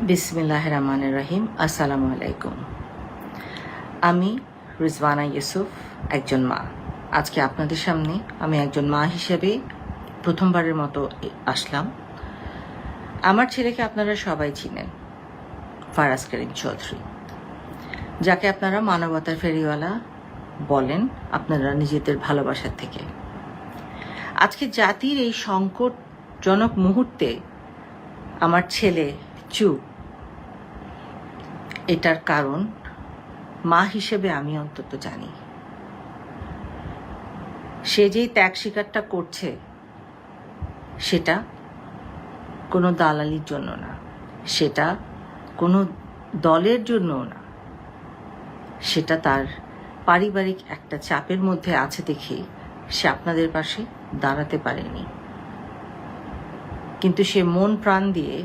বিসমিল্লাহির রহমানির রহিম। আসসালামু আলাইকুম। আমি রিজওয়ানা ইউসুফ, একজন মা। আজকে আপনাদের সামনে আমি একজন মা হিসেবে প্রথমবারের মতো আসলাম। আমার ছেলেকে আপনারা সবাই চিনেন, ফারাজ করিম চৌধুরী, যাকে আপনারা মানবতার ফেরিওয়ালা বলেন আপনারা নিজেদের ভালোবাসার থেকে। আজকে জাতির এই সংকটজনক মুহূর্তে আমার ছেলে চুপ, এটার কারণ মা হিসেবে আমি অন্তত জানি। সে যেই ত্যাগ স্বীকারটা করছে সেটা কোনো দালালির জন্য না, সেটা কোনো দলের জন্যও না, সেটা তার পারিবারিক একটা চাপের মধ্যে আছে দেখে সে আপনাদের পাশে দাঁড়াতে পারেনি। কিন্তু সে মন প্রাণ দিয়ে